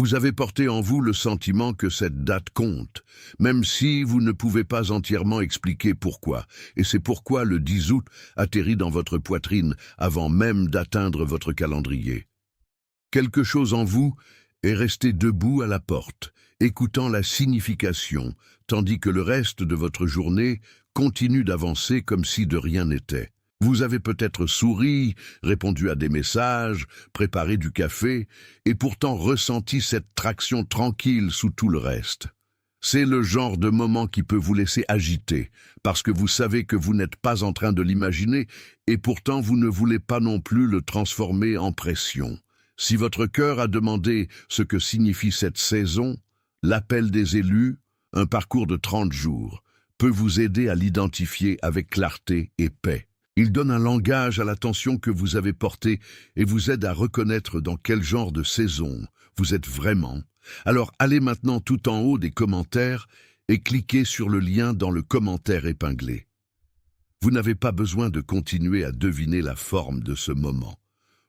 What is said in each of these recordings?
Vous avez porté en vous le sentiment que cette date compte, même si vous ne pouvez pas entièrement expliquer pourquoi. Et c'est pourquoi le 10 août atterrit dans votre poitrine avant même d'atteindre votre calendrier. Quelque chose en vous est resté debout à la porte, écoutant la signification, tandis que le reste de votre journée continue d'avancer comme si de rien n'était. Vous avez peut-être souri, répondu à des messages, préparé du café, et pourtant ressenti cette traction tranquille sous tout le reste. C'est le genre de moment qui peut vous laisser agiter, parce que vous savez que vous n'êtes pas en train de l'imaginer, et pourtant vous ne voulez pas non plus le transformer en pression. Si votre cœur a demandé ce que signifie cette saison, l'appel des élus, un parcours de 30 jours, peut vous aider à l'identifier avec clarté et paix. Il donne un langage à l'attention que vous avez portée et vous aide à reconnaître dans quel genre de saison vous êtes vraiment. Alors allez maintenant tout en haut des commentaires et cliquez sur le lien dans le commentaire épinglé. Vous n'avez pas besoin de continuer à deviner la forme de ce moment.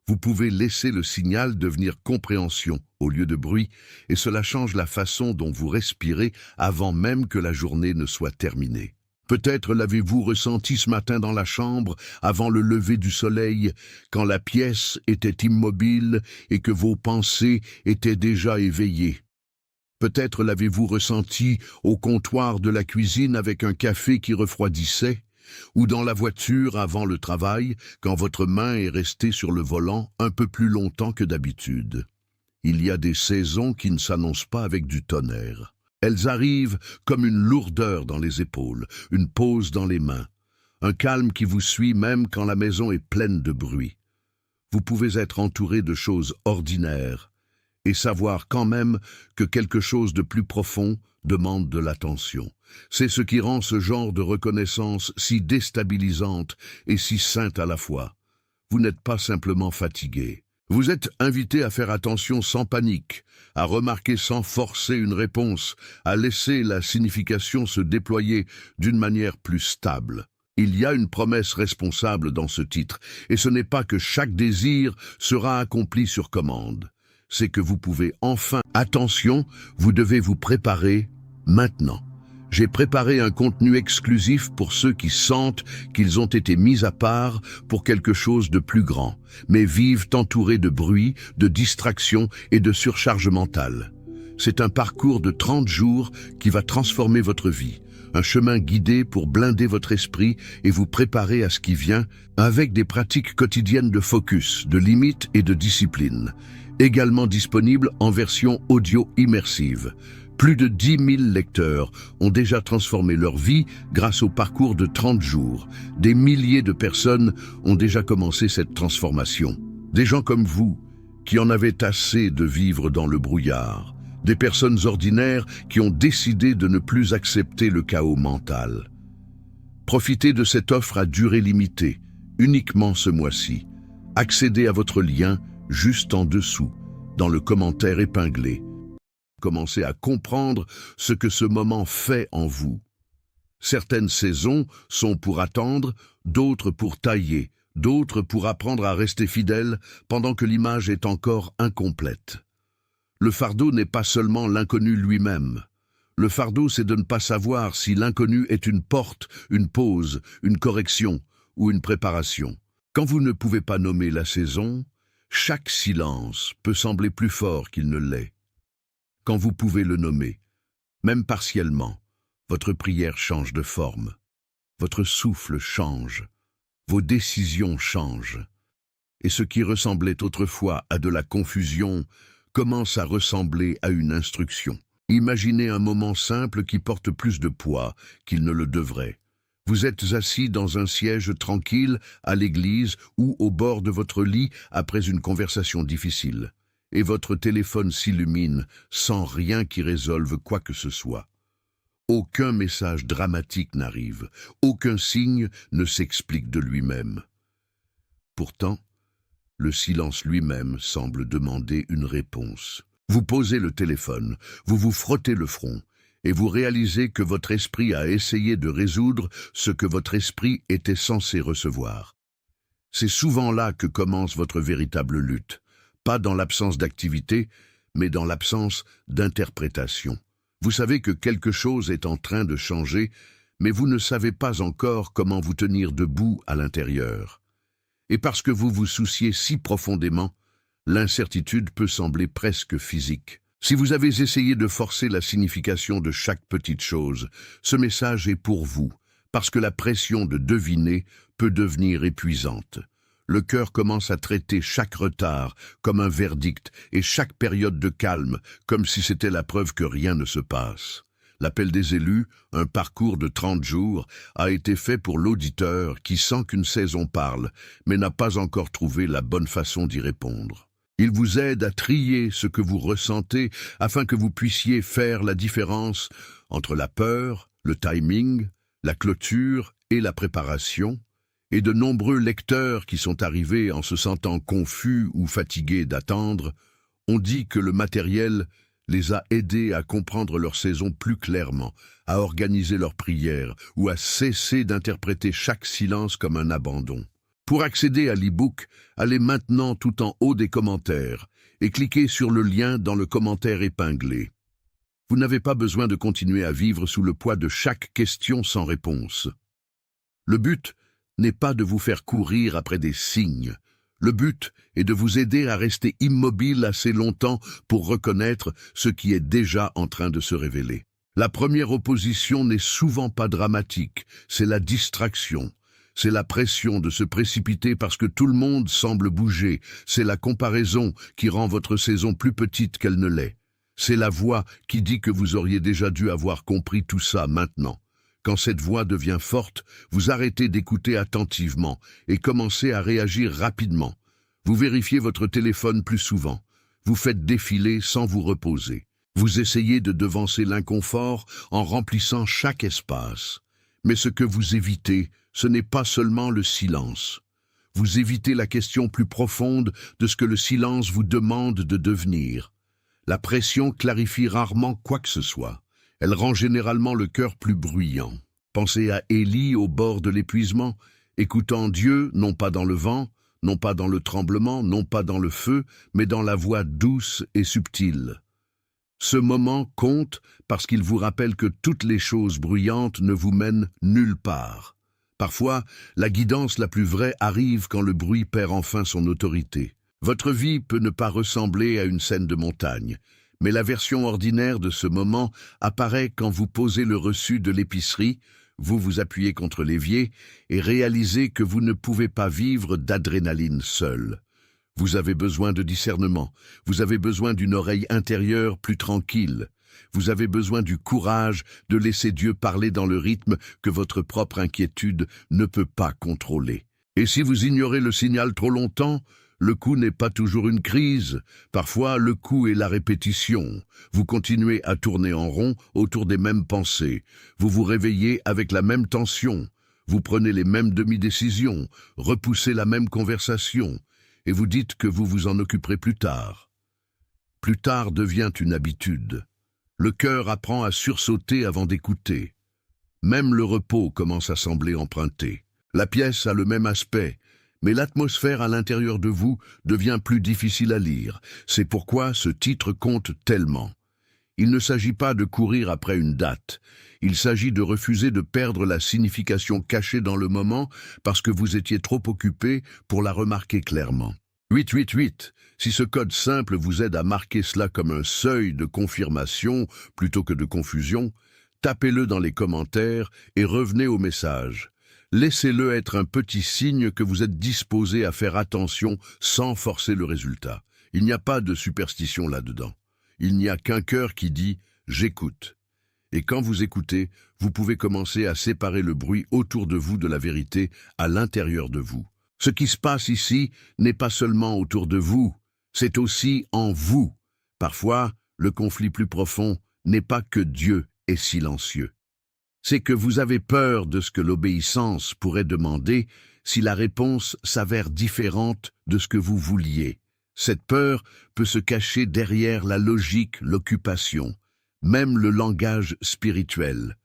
Vous pouvez laisser le signal devenir compréhension au lieu de bruit et cela change la façon dont vous respirez avant même que la journée ne soit terminée. Peut-être l'avez-vous ressenti ce matin dans la chambre, avant le lever du soleil, quand la pièce était immobile et que vos pensées étaient déjà éveillées. Peut-être l'avez-vous ressenti au comptoir de la cuisine avec un café qui refroidissait, ou dans la voiture avant le travail, quand votre main est restée sur le volant un peu plus longtemps que d'habitude. Il y a des saisons qui ne s'annoncent pas avec du tonnerre. Elles arrivent comme une lourdeur dans les épaules, une pause dans les mains, un calme qui vous suit même quand la maison est pleine de bruit. Vous pouvez être entouré de choses ordinaires et savoir quand même que quelque chose de plus profond demande de l'attention. C'est ce qui rend ce genre de reconnaissance si déstabilisante et si sainte à la fois. Vous n'êtes pas simplement fatigué. Vous êtes invité à faire attention sans panique, à remarquer sans forcer une réponse, à laisser la signification se déployer d'une manière plus stable. Il y a une promesse responsable dans ce titre, et ce n'est pas que chaque désir sera accompli sur commande. C'est que vous pouvez enfin... Attention, vous devez vous préparer maintenant. J'ai préparé un contenu exclusif pour ceux qui sentent qu'ils ont été mis à part pour quelque chose de plus grand, mais vivent entourés de bruit, de distractions et de surcharge mentale. C'est un parcours de 30 jours qui va transformer votre vie, un chemin guidé pour blinder votre esprit et vous préparer à ce qui vient avec des pratiques quotidiennes de focus, de limite et de discipline, également disponible en version audio immersive. Plus de 10 000 lecteurs ont déjà transformé leur vie grâce au parcours de 30 jours. Des milliers de personnes ont déjà commencé cette transformation. Des gens comme vous, qui en avaient assez de vivre dans le brouillard. Des personnes ordinaires qui ont décidé de ne plus accepter le chaos mental. Profitez de cette offre à durée limitée, uniquement ce mois-ci. Accédez à votre lien juste en dessous, dans le commentaire épinglé. Commencez à comprendre ce que ce moment fait en vous. Certaines saisons sont pour attendre, d'autres pour tailler, d'autres pour apprendre à rester fidèle pendant que l'image est encore incomplète. Le fardeau n'est pas seulement l'inconnu lui-même. Le fardeau, c'est de ne pas savoir si l'inconnu est une porte, une pause, une correction ou une préparation. Quand vous ne pouvez pas nommer la saison, chaque silence peut sembler plus fort qu'il ne l'est. Quand vous pouvez le nommer, même partiellement, votre prière change de forme, votre souffle change, vos décisions changent, et ce qui ressemblait autrefois à de la confusion commence à ressembler à une instruction. Imaginez un moment simple qui porte plus de poids qu'il ne le devrait. Vous êtes assis dans un siège tranquille à l'église ou au bord de votre lit après une conversation difficile. Et votre téléphone s'illumine sans rien qui résolve quoi que ce soit. Aucun message dramatique n'arrive, aucun signe ne s'explique de lui-même. Pourtant, le silence lui-même semble demander une réponse. Vous posez le téléphone, vous vous frottez le front, et vous réalisez que votre esprit a essayé de résoudre ce que votre esprit était censé recevoir. C'est souvent là que commence votre véritable lutte. Pas dans l'absence d'activité, mais dans l'absence d'interprétation. Vous savez que quelque chose est en train de changer, mais vous ne savez pas encore comment vous tenir debout à l'intérieur. Et parce que vous vous souciez si profondément, l'incertitude peut sembler presque physique. Si vous avez essayé de forcer la signification de chaque petite chose, ce message est pour vous, parce que la pression de deviner peut devenir épuisante. Le cœur commence à traiter chaque retard comme un verdict et chaque période de calme comme si c'était la preuve que rien ne se passe. L'appel des élus, un parcours de 30 jours, a été fait pour l'auditeur qui sent qu'une saison parle, mais n'a pas encore trouvé la bonne façon d'y répondre. Il vous aide à trier ce que vous ressentez afin que vous puissiez faire la différence entre la peur, le timing, la clôture et la préparation. Et de nombreux lecteurs qui sont arrivés en se sentant confus ou fatigués d'attendre ont dit que le matériel les a aidés à comprendre leur saison plus clairement, à organiser leurs prières ou à cesser d'interpréter chaque silence comme un abandon. Pour accéder à l'e-book, allez maintenant tout en haut des commentaires et cliquez sur le lien dans le commentaire épinglé. Vous n'avez pas besoin de continuer à vivre sous le poids de chaque question sans réponse. Le but n'est pas de vous faire courir après des signes. Le but est de vous aider à rester immobile assez longtemps pour reconnaître ce qui est déjà en train de se révéler. La première opposition n'est souvent pas dramatique, c'est la distraction. C'est la pression de se précipiter parce que tout le monde semble bouger. C'est la comparaison qui rend votre saison plus petite qu'elle ne l'est. C'est la voix qui dit que vous auriez déjà dû avoir compris tout ça maintenant. Quand cette voix devient forte, vous arrêtez d'écouter attentivement et commencez à réagir rapidement. Vous vérifiez votre téléphone plus souvent. Vous faites défiler sans vous reposer. Vous essayez de devancer l'inconfort en remplissant chaque espace. Mais ce que vous évitez, ce n'est pas seulement le silence. Vous évitez la question plus profonde de ce que le silence vous demande de devenir. La pression clarifie rarement quoi que ce soit. Elle rend généralement le cœur plus bruyant. Pensez à Élie au bord de l'épuisement, écoutant Dieu, non pas dans le vent, non pas dans le tremblement, non pas dans le feu, mais dans la voix douce et subtile. Ce moment compte parce qu'il vous rappelle que toutes les choses bruyantes ne vous mènent nulle part. Parfois, la guidance la plus vraie arrive quand le bruit perd enfin son autorité. Votre vie peut ne pas ressembler à une scène de montagne, mais la version ordinaire de ce moment apparaît quand vous posez le reçu de l'épicerie, vous vous appuyez contre l'évier et réalisez que vous ne pouvez pas vivre d'adrénaline seul. Vous avez besoin de discernement, vous avez besoin d'une oreille intérieure plus tranquille, vous avez besoin du courage de laisser Dieu parler dans le rythme que votre propre inquiétude ne peut pas contrôler. Et si vous ignorez le signal trop longtemps, le coup n'est pas toujours une crise. Parfois, le coup est la répétition. Vous continuez à tourner en rond autour des mêmes pensées. Vous vous réveillez avec la même tension. Vous prenez les mêmes demi-décisions, repoussez la même conversation, et vous dites que vous vous en occuperez plus tard. Plus tard devient une habitude. Le cœur apprend à sursauter avant d'écouter. Même le repos commence à sembler emprunté. La pièce a le même aspect, mais l'atmosphère à l'intérieur de vous devient plus difficile à lire. C'est pourquoi ce titre compte tellement. Il ne s'agit pas de courir après une date. Il s'agit de refuser de perdre la signification cachée dans le moment parce que vous étiez trop occupé pour la remarquer clairement. 888. Si ce code simple vous aide à marquer cela comme un seuil de confirmation plutôt que de confusion, tapez-le dans les commentaires et revenez au message. Laissez-le être un petit signe que vous êtes disposé à faire attention sans forcer le résultat. Il n'y a pas de superstition là-dedans. Il n'y a qu'un cœur qui dit « j'écoute ». Et quand vous écoutez, vous pouvez commencer à séparer le bruit autour de vous de la vérité à l'intérieur de vous. Ce qui se passe ici n'est pas seulement autour de vous, c'est aussi en vous. Parfois, le conflit plus profond n'est pas que Dieu est silencieux. C'est que vous avez peur de ce que l'obéissance pourrait demander si la réponse s'avère différente de ce que vous vouliez. Cette peur peut se cacher derrière la logique, l'occupation, même le langage spirituel.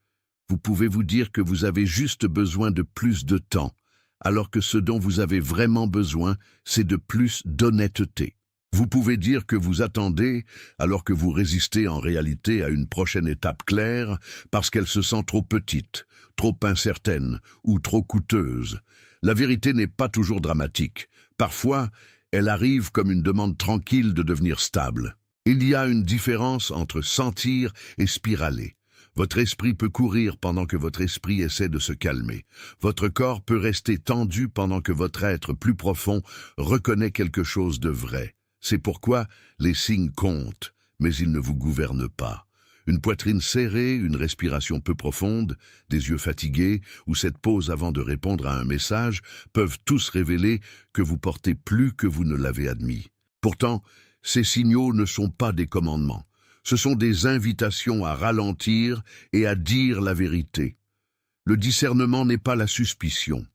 Vous pouvez vous dire que vous avez juste besoin de plus de temps, alors que ce dont vous avez vraiment besoin, c'est de plus d'honnêteté. Vous pouvez dire que vous attendez alors que vous résistez en réalité à une prochaine étape claire parce qu'elle se sent trop petite, trop incertaine ou trop coûteuse. La vérité n'est pas toujours dramatique. Parfois, elle arrive comme une demande tranquille de devenir stable. Il y a une différence entre sentir et spiraler. Votre esprit peut courir pendant que votre esprit essaie de se calmer. Votre corps peut rester tendu pendant que votre être plus profond reconnaît quelque chose de vrai. C'est pourquoi les signes comptent, mais ils ne vous gouvernent pas. Une poitrine serrée, une respiration peu profonde, des yeux fatigués ou cette pause avant de répondre à un message peuvent tous révéler que vous portez plus que vous ne l'avez admis. Pourtant, ces signaux ne sont pas des commandements. Ce sont des invitations à ralentir et à dire la vérité. Le discernement n'est pas la suspicion.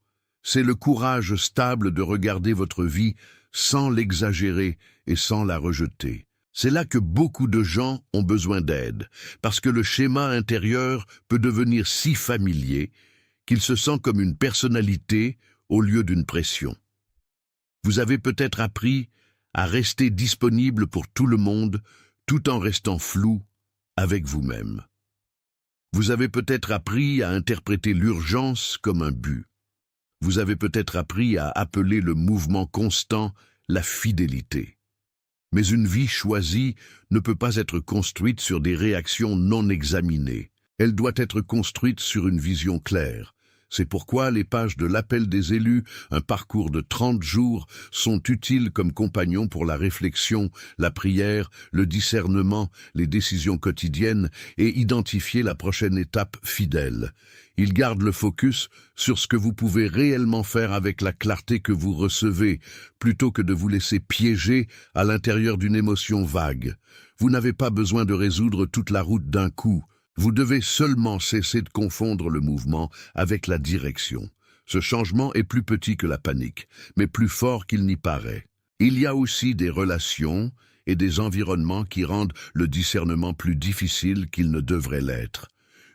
C'est le courage stable de regarder votre vie sans l'exagérer et sans la rejeter. C'est là que beaucoup de gens ont besoin d'aide, parce que le schéma intérieur peut devenir si familier qu'il se sent comme une personnalité au lieu d'une pression. Vous avez peut-être appris à rester disponible pour tout le monde tout en restant flou avec vous-même. Vous avez peut-être appris à interpréter l'urgence comme un but. Vous avez peut-être appris à appeler le mouvement constant la fidélité. Mais une vie choisie ne peut pas être construite sur des réactions non examinées. Elle doit être construite sur une vision claire. C'est pourquoi les pages de l'appel des élus, un parcours de 30 jours, sont utiles comme compagnons pour la réflexion, la prière, le discernement, les décisions quotidiennes et identifier la prochaine étape fidèle. Ils gardent le focus sur ce que vous pouvez réellement faire avec la clarté que vous recevez, plutôt que de vous laisser piéger à l'intérieur d'une émotion vague. Vous n'avez pas besoin de résoudre toute la route d'un coup. Vous devez seulement cesser de confondre le mouvement avec la direction. Ce changement est plus petit que la panique, mais plus fort qu'il n'y paraît. Il y a aussi des relations et des environnements qui rendent le discernement plus difficile qu'il ne devrait l'être.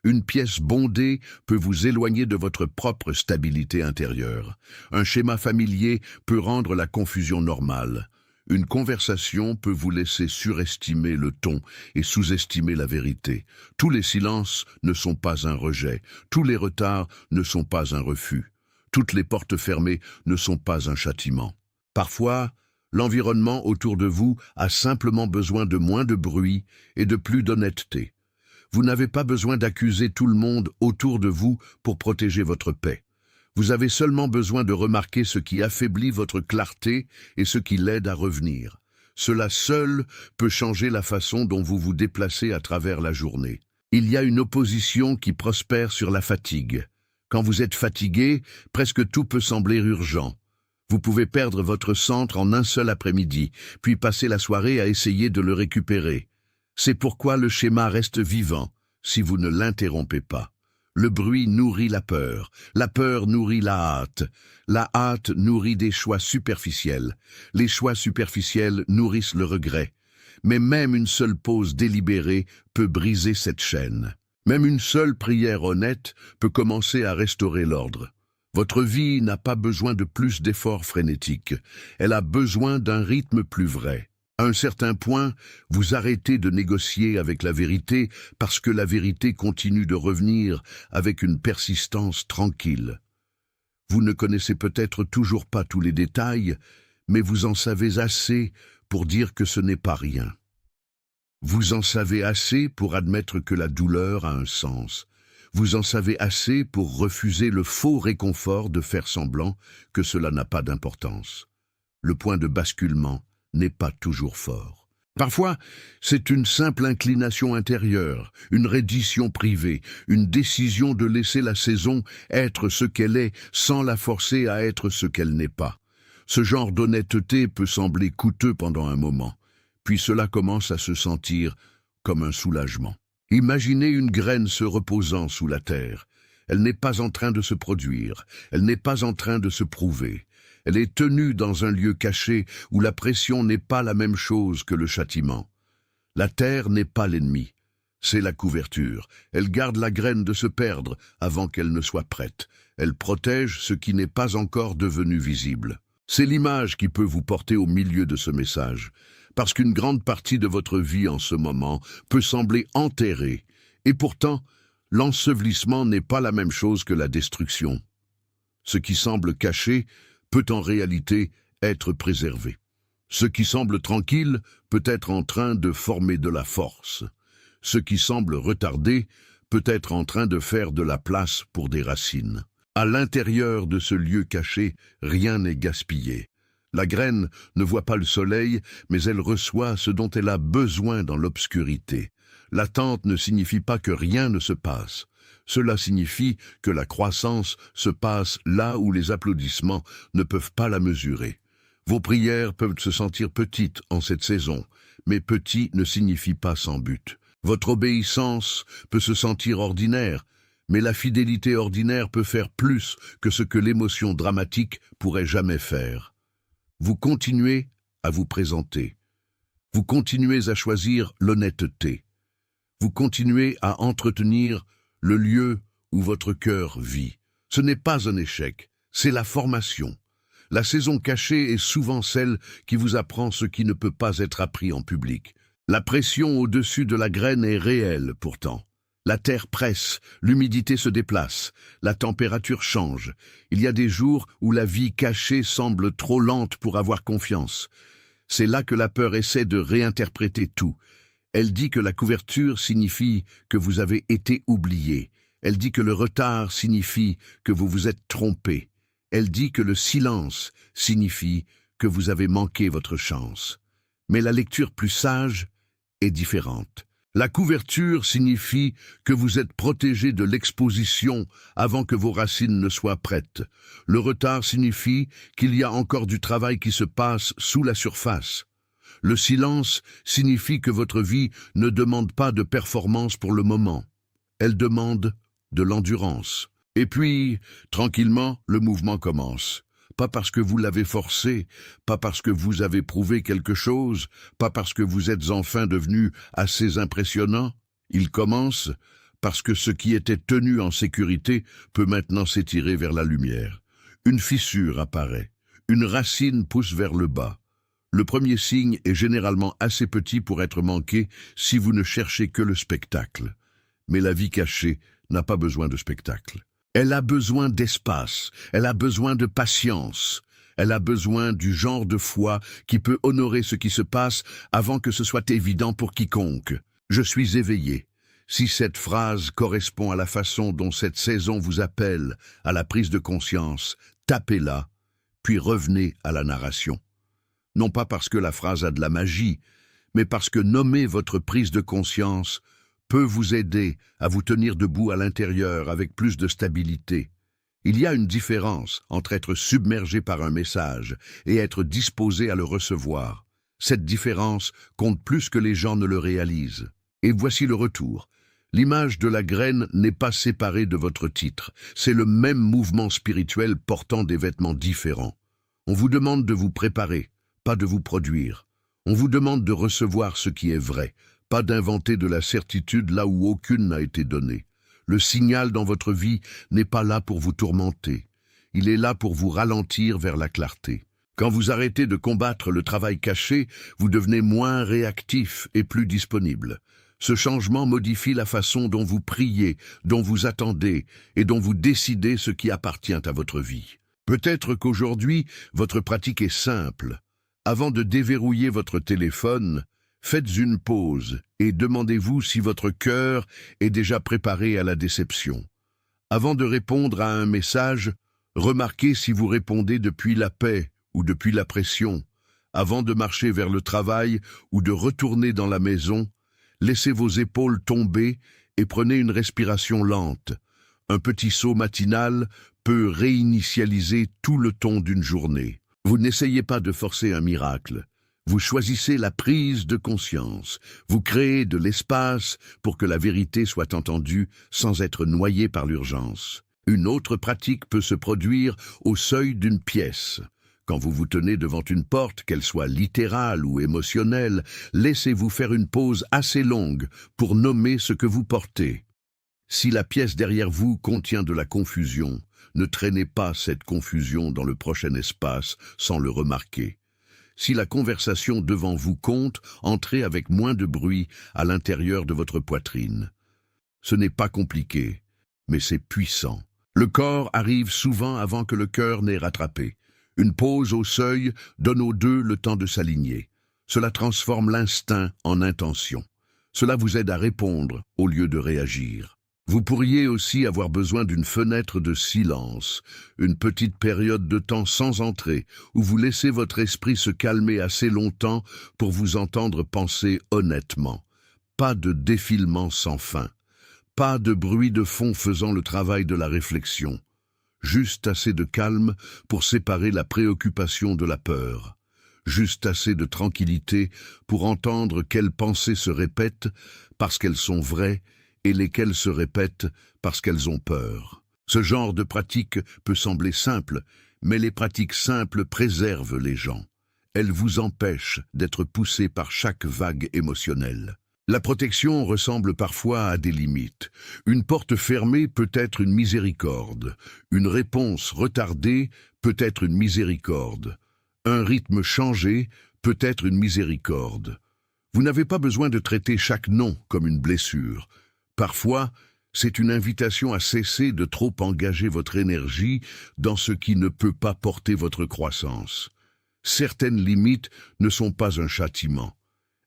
Une pièce bondée peut vous éloigner de votre propre stabilité intérieure. Un schéma familier peut rendre la confusion normale. Une conversation peut vous laisser surestimer le ton et sous-estimer la vérité. Tous les silences ne sont pas un rejet. Tous les retards ne sont pas un refus. Toutes les portes fermées ne sont pas un châtiment. Parfois, l'environnement autour de vous a simplement besoin de moins de bruit et de plus d'honnêteté. Vous n'avez pas besoin d'accuser tout le monde autour de vous pour protéger votre paix. Vous avez seulement besoin de remarquer ce qui affaiblit votre clarté et ce qui l'aide à revenir. Cela seul peut changer la façon dont vous vous déplacez à travers la journée. Il y a une opposition qui prospère sur la fatigue. Quand vous êtes fatigué, presque tout peut sembler urgent. Vous pouvez perdre votre centre en un seul après-midi, puis passer la soirée à essayer de le récupérer. C'est pourquoi le schéma reste vivant si vous ne l'interrompez pas. Le bruit nourrit la peur nourrit la hâte nourrit des choix superficiels, les choix superficiels nourrissent le regret. Mais même une seule pause délibérée peut briser cette chaîne. Même une seule prière honnête peut commencer à restaurer l'ordre. Votre vie n'a pas besoin de plus d'efforts frénétiques, elle a besoin d'un rythme plus vrai. À un certain point, vous arrêtez de négocier avec la vérité parce que la vérité continue de revenir avec une persistance tranquille. Vous ne connaissez peut-être toujours pas tous les détails, mais vous en savez assez pour dire que ce n'est pas rien. Vous en savez assez pour admettre que la douleur a un sens. Vous en savez assez pour refuser le faux réconfort de faire semblant que cela n'a pas d'importance. Le point de basculement n'est pas toujours fort. Parfois, c'est une simple inclination intérieure, une reddition privée, une décision de laisser la saison être ce qu'elle est sans la forcer à être ce qu'elle n'est pas. Ce genre d'honnêteté peut sembler coûteux pendant un moment, puis cela commence à se sentir comme un soulagement. Imaginez une graine se reposant sous la terre. Elle n'est pas en train de se produire, elle n'est pas en train de se prouver. Elle est tenue dans un lieu caché où la pression n'est pas la même chose que le châtiment. La terre n'est pas l'ennemi, c'est la couverture. Elle garde la graine de se perdre avant qu'elle ne soit prête. Elle protège ce qui n'est pas encore devenu visible. C'est l'image qui peut vous porter au milieu de ce message, parce qu'une grande partie de votre vie en ce moment peut sembler enterrée, et pourtant, l'ensevelissement n'est pas la même chose que la destruction. Ce qui semble caché peut en réalité être préservé. Ce qui semble tranquille peut être en train de former de la force. Ce qui semble retardé peut être en train de faire de la place pour des racines. À l'intérieur de ce lieu caché, rien n'est gaspillé. La graine ne voit pas le soleil, mais elle reçoit ce dont elle a besoin dans l'obscurité. L'attente ne signifie pas que rien ne se passe. Cela signifie que la croissance se passe là où les applaudissements ne peuvent pas la mesurer. Vos prières peuvent se sentir petites en cette saison, mais petit ne signifie pas sans but. Votre obéissance peut se sentir ordinaire, mais la fidélité ordinaire peut faire plus que ce que l'émotion dramatique pourrait jamais faire. Vous continuez à vous présenter. Vous continuez à choisir l'honnêteté. Vous continuez à entretenir le lieu où votre cœur vit. Ce n'est pas un échec, c'est la formation. La saison cachée est souvent celle qui vous apprend ce qui ne peut pas être appris en public. La pression au-dessus de la graine est réelle pourtant. La terre presse, l'humidité se déplace, la température change. Il y a des jours où la vie cachée semble trop lente pour avoir confiance. C'est là que la peur essaie de réinterpréter tout. Elle dit que la couverture signifie que vous avez été oublié. Elle dit que le retard signifie que vous vous êtes trompé. Elle dit que le silence signifie que vous avez manqué votre chance. Mais la lecture plus sage est différente. La couverture signifie que vous êtes protégé de l'exposition avant que vos racines ne soient prêtes. Le retard signifie qu'il y a encore du travail qui se passe sous la surface. Le silence signifie que votre vie ne demande pas de performance pour le moment. Elle demande de l'endurance. Et puis, tranquillement, le mouvement commence. Pas parce que vous l'avez forcé, pas parce que vous avez prouvé quelque chose, pas parce que vous êtes enfin devenu assez impressionnant. Il commence parce que ce qui était tenu en sécurité peut maintenant s'étirer vers la lumière. Une fissure apparaît, une racine pousse vers le bas. Le premier signe est généralement assez petit pour être manqué si vous ne cherchez que le spectacle. Mais la vie cachée n'a pas besoin de spectacle. Elle a besoin d'espace, elle a besoin de patience, elle a besoin du genre de foi qui peut honorer ce qui se passe avant que ce soit évident pour quiconque. Je suis éveillé. Si cette phrase correspond à la façon dont cette saison vous appelle à la prise de conscience, tapez-la, puis revenez à la narration. Non pas parce que la phrase a de la magie, mais parce que nommer votre prise de conscience peut vous aider à vous tenir debout à l'intérieur avec plus de stabilité. Il y a une différence entre être submergé par un message et être disposé à le recevoir. Cette différence compte plus que les gens ne le réalisent. Et voici le retour. L'image de la graine n'est pas séparée de votre titre. C'est le même mouvement spirituel portant des vêtements différents. On vous demande de vous préparer, pas de vous produire. On vous demande de recevoir ce qui est vrai, pas d'inventer de la certitude là où aucune n'a été donnée. Le signal dans votre vie n'est pas là pour vous tourmenter. Il est là pour vous ralentir vers la clarté. Quand vous arrêtez de combattre le travail caché, vous devenez moins réactif et plus disponible. Ce changement modifie la façon dont vous priez, dont vous attendez et dont vous décidez ce qui appartient à votre vie. Peut-être qu'aujourd'hui, votre pratique est simple. Avant de déverrouiller votre téléphone, faites une pause et demandez-vous si votre cœur est déjà préparé à la déception. Avant de répondre à un message, remarquez si vous répondez depuis la paix ou depuis la pression. Avant de marcher vers le travail ou de retourner dans la maison, laissez vos épaules tomber et prenez une respiration lente. Un petit saut matinal peut réinitialiser tout le ton d'une journée. Vous n'essayez pas de forcer un miracle. Vous choisissez la prise de conscience. Vous créez de l'espace pour que la vérité soit entendue sans être noyée par l'urgence. Une autre pratique peut se produire au seuil d'une pièce. Quand vous vous tenez devant une porte, qu'elle soit littérale ou émotionnelle, laissez-vous faire une pause assez longue pour nommer ce que vous portez. Si la pièce derrière vous contient de la confusion, Ne traînez pas cette confusion dans le prochain espace sans le remarquer. Si la conversation devant vous compte, entrez avec moins de bruit à l'intérieur de votre poitrine. Ce n'est pas compliqué, mais c'est puissant. Le corps arrive souvent avant que le cœur n'ait rattrapé. Une pause au seuil donne aux deux le temps de s'aligner. Cela transforme l'instinct en intention. Cela vous aide à répondre au lieu de réagir. Vous pourriez aussi avoir besoin d'une fenêtre de silence, une petite période de temps sans entrée, où vous laissez votre esprit se calmer assez longtemps pour vous entendre penser honnêtement. Pas de défilement sans fin. Pas de bruit de fond faisant le travail de la réflexion. Juste assez de calme pour séparer la préoccupation de la peur. Juste assez de tranquillité pour entendre quelles pensées se répètent parce qu'elles sont vraies et lesquelles se répètent parce qu'elles ont peur. Ce genre de pratique peut sembler simple, mais les pratiques simples préservent les gens. Elles vous empêchent d'être poussés par chaque vague émotionnelle. La protection ressemble parfois à des limites. Une porte fermée peut être une miséricorde. Une réponse retardée peut être une miséricorde. Un rythme changé peut être une miséricorde. Vous n'avez pas besoin de traiter chaque non comme une blessure. Parfois, c'est une invitation à cesser de trop engager votre énergie dans ce qui ne peut pas porter votre croissance. Certaines limites ne sont pas un châtiment.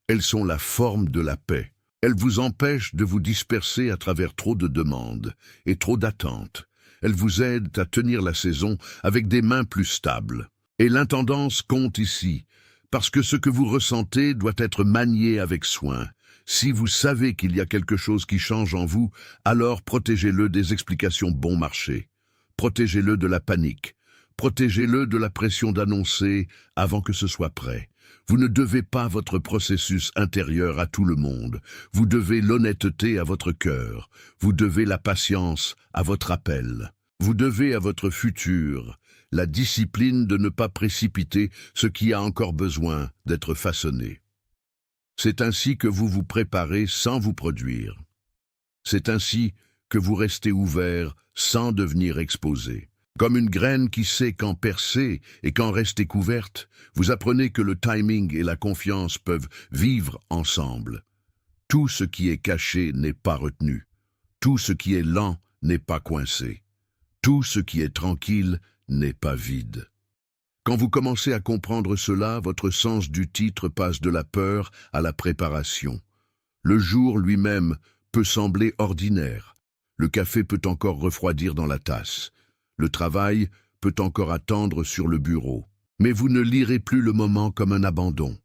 Elles sont la forme de la paix. Elles vous empêchent de vous disperser à travers trop de demandes et trop d'attentes. Elles vous aident à tenir la saison avec des mains plus stables. Et l'intendance compte ici, parce que ce que vous ressentez doit être manié avec soin. Si vous savez qu'il y a quelque chose qui change en vous, alors protégez-le des explications bon marché. Protégez-le de la panique. Protégez-le de la pression d'annoncer avant que ce soit prêt. Vous ne devez pas votre processus intérieur à tout le monde. Vous devez l'honnêteté à votre cœur. Vous devez la patience à votre appel. Vous devez à votre futur la discipline de ne pas précipiter ce qui a encore besoin d'être façonné. C'est ainsi que vous vous préparez sans vous produire. C'est ainsi que vous restez ouvert sans devenir exposé. Comme une graine qui sait quand percer et quand rester couverte, vous apprenez que le timing et la confiance peuvent vivre ensemble. Tout ce qui est caché n'est pas retenu. Tout ce qui est lent n'est pas coincé. Tout ce qui est tranquille n'est pas vide. Quand vous commencez à comprendre cela, votre sens du titre passe de la peur à la préparation. Le jour lui-même peut sembler ordinaire. Le café peut encore refroidir dans la tasse. Le travail peut encore attendre sur le bureau. Mais vous ne lirez plus le moment comme un abandon.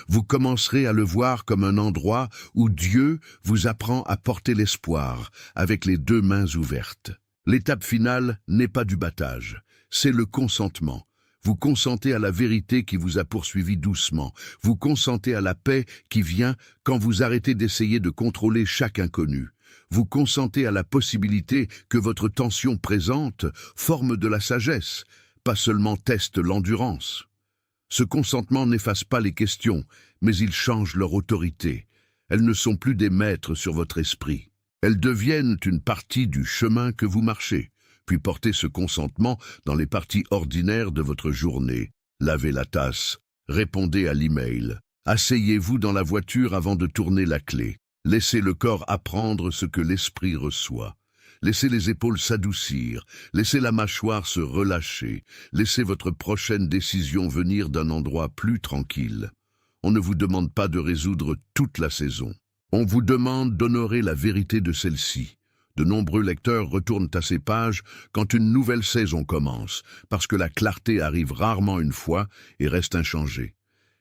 Vous commencerez à le voir comme un endroit où Dieu vous apprend à porter l'espoir avec les deux mains ouvertes. L'étape finale n'est pas du battage, c'est le consentement. Vous consentez à la vérité qui vous a poursuivi doucement. Vous consentez à la paix qui vient quand vous arrêtez d'essayer de contrôler chaque inconnu. Vous consentez à la possibilité que votre tension présente forme de la sagesse, pas seulement teste l'endurance. Ce consentement n'efface pas les questions, mais il change leur autorité. Elles ne sont plus des maîtres sur votre esprit. Elles deviennent une partie du chemin que vous marchez. Puis portez ce consentement dans les parties ordinaires de votre journée. Lavez la tasse, répondez à l'email. Asseyez-vous dans la voiture avant de tourner la clé. Laissez le corps apprendre ce que l'esprit reçoit. Laissez les épaules s'adoucir. Laissez la mâchoire se relâcher. Laissez votre prochaine décision venir d'un endroit plus tranquille. On ne vous demande pas de résoudre toute la saison. On vous demande d'honorer la vérité de celle-ci. De nombreux lecteurs retournent à ces pages quand une nouvelle saison commence, parce que la clarté arrive rarement une fois et reste inchangée.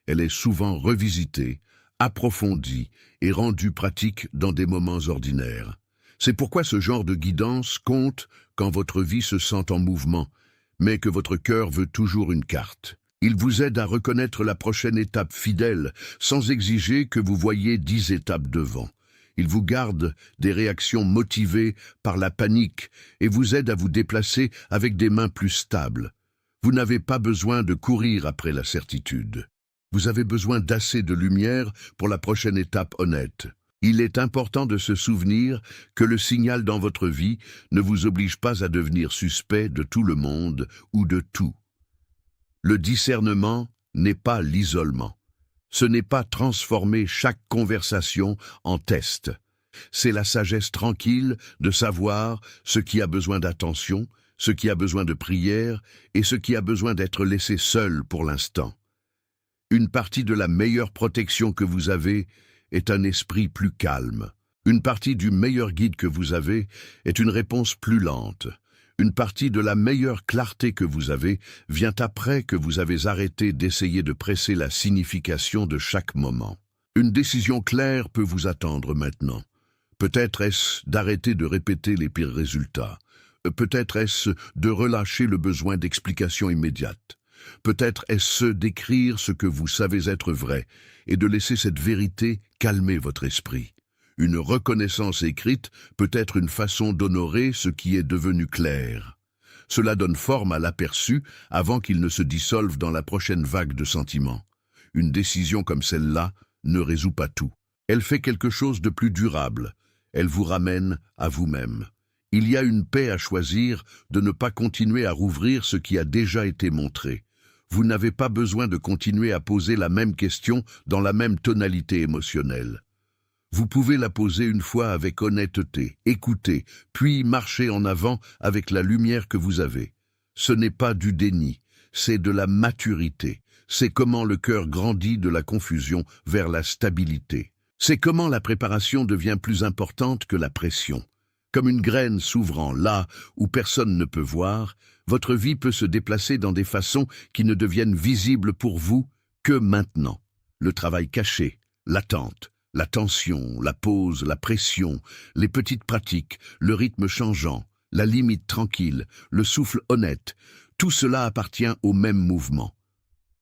Elle est souvent revisitée, approfondie et rendue pratique dans des moments ordinaires. C'est pourquoi ce genre de guidance compte quand votre vie se sent en mouvement, mais que votre cœur veut toujours une carte. Il vous aide à reconnaître la prochaine étape fidèle, sans exiger que vous voyiez 10 étapes devant. Il vous garde des réactions motivées par la panique et vous aide à vous déplacer avec des mains plus stables. Vous n'avez pas besoin de courir après la certitude. Vous avez besoin d'assez de lumière pour la prochaine étape honnête. Il est important de se souvenir que le signal dans votre vie ne vous oblige pas à devenir suspect de tout le monde ou de tout. Le discernement n'est pas l'isolement. Ce n'est pas transformer chaque conversation en test. C'est la sagesse tranquille de savoir ce qui a besoin d'attention, ce qui a besoin de prière et ce qui a besoin d'être laissé seul pour l'instant. Une partie de la meilleure protection que vous avez est un esprit plus calme. Une partie du meilleur guide que vous avez est une réponse plus lente. Une partie de la meilleure clarté que vous avez vient après que vous avez arrêté d'essayer de presser la signification de chaque moment. Une décision claire peut vous attendre maintenant. Peut-être est-ce d'arrêter de répéter les pires résultats. Peut-être est-ce de relâcher le besoin d'explications immédiates. Peut-être est-ce d'écrire ce que vous savez être vrai et de laisser cette vérité calmer votre esprit. Une reconnaissance écrite peut être une façon d'honorer ce qui est devenu clair. Cela donne forme à l'aperçu avant qu'il ne se dissolve dans la prochaine vague de sentiments. Une décision comme celle-là ne résout pas tout. Elle fait quelque chose de plus durable. Elle vous ramène à vous-même. Il y a une paix à choisir de ne pas continuer à rouvrir ce qui a déjà été montré. Vous n'avez pas besoin de continuer à poser la même question dans la même tonalité émotionnelle. Vous pouvez la poser une fois avec honnêteté, écouter, puis marcher en avant avec la lumière que vous avez. Ce n'est pas du déni, c'est de la maturité. C'est comment le cœur grandit de la confusion vers la stabilité. C'est comment la préparation devient plus importante que la pression. Comme une graine s'ouvrant là où personne ne peut voir, votre vie peut se déplacer dans des façons qui ne deviennent visibles pour vous que maintenant. Le travail caché, l'attente, la tension, la pause, la pression, les petites pratiques, le rythme changeant, la limite tranquille, le souffle honnête, tout cela appartient au même mouvement.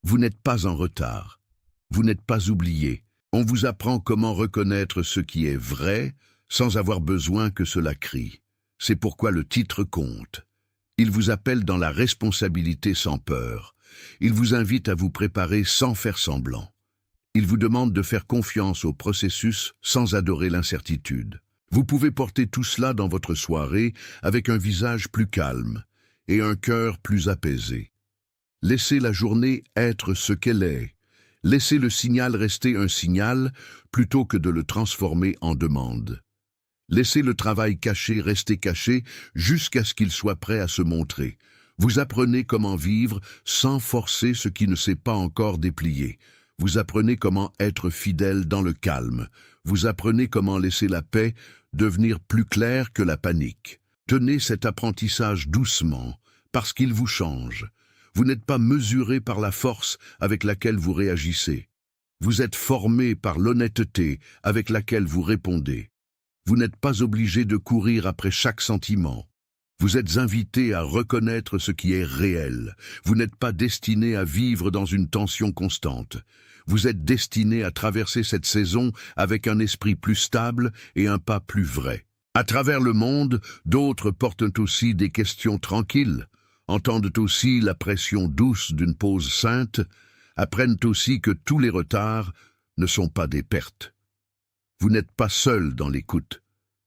Vous n'êtes pas en retard. Vous n'êtes pas oublié. On vous apprend comment reconnaître ce qui est vrai sans avoir besoin que cela crie. C'est pourquoi le titre compte. Il vous appelle dans la responsabilité sans peur. Il vous invite à vous préparer sans faire semblant. Il vous demande de faire confiance au processus sans adorer l'incertitude. Vous pouvez porter tout cela dans votre soirée avec un visage plus calme et un cœur plus apaisé. Laissez la journée être ce qu'elle est. Laissez le signal rester un signal plutôt que de le transformer en demande. Laissez le travail caché rester caché jusqu'à ce qu'il soit prêt à se montrer. Vous apprenez comment vivre sans forcer ce qui ne s'est pas encore déplié. Vous apprenez comment être fidèle dans le calme. Vous apprenez comment laisser la paix devenir plus claire que la panique. Tenez cet apprentissage doucement, parce qu'il vous change. Vous n'êtes pas mesuré par la force avec laquelle vous réagissez. Vous êtes formé par l'honnêteté avec laquelle vous répondez. Vous n'êtes pas obligé de courir après chaque sentiment. Vous êtes invité à reconnaître ce qui est réel. Vous n'êtes pas destiné à vivre dans une tension constante. Vous êtes destiné à traverser cette saison avec un esprit plus stable et un pas plus vrai. À travers le monde, d'autres portent aussi des questions tranquilles, entendent aussi la pression douce d'une pause sainte, apprennent aussi que tous les retards ne sont pas des pertes. Vous n'êtes pas seul dans l'écoute.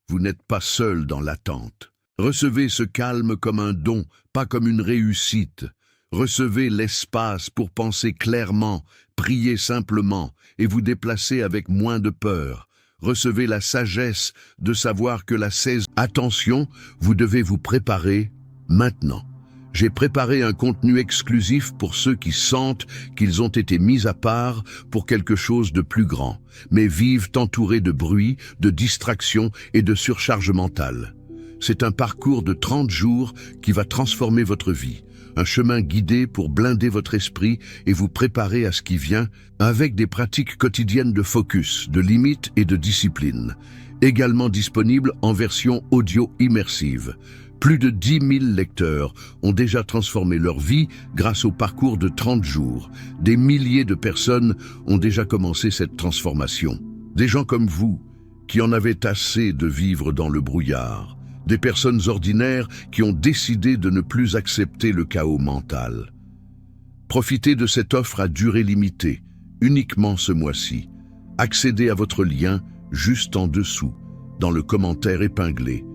Vous n'êtes pas seul dans l'attente. Recevez ce calme comme un don, pas comme une réussite. Recevez l'espace pour penser clairement, prier simplement et vous déplacer avec moins de peur. Recevez la sagesse de savoir que la saison... Attention, vous devez vous préparer maintenant. J'ai préparé un contenu exclusif pour ceux qui sentent qu'ils ont été mis à part pour quelque chose de plus grand, mais vivent entourés de bruit, de distractions et de surcharge mentale. C'est un parcours de 30 jours qui va transformer votre vie, un chemin guidé pour blinder votre esprit et vous préparer à ce qui vient avec des pratiques quotidiennes de focus, de limites et de discipline, également disponibles en version audio immersive. Plus de 10 000 lecteurs ont déjà transformé leur vie grâce au parcours de 30 jours. Des milliers de personnes ont déjà commencé cette transformation. Des gens comme vous, qui en avaient assez de vivre dans le brouillard. Des personnes ordinaires qui ont décidé de ne plus accepter le chaos mental. Profitez de cette offre à durée limitée, uniquement ce mois-ci. Accédez à votre lien juste en dessous, dans le commentaire épinglé.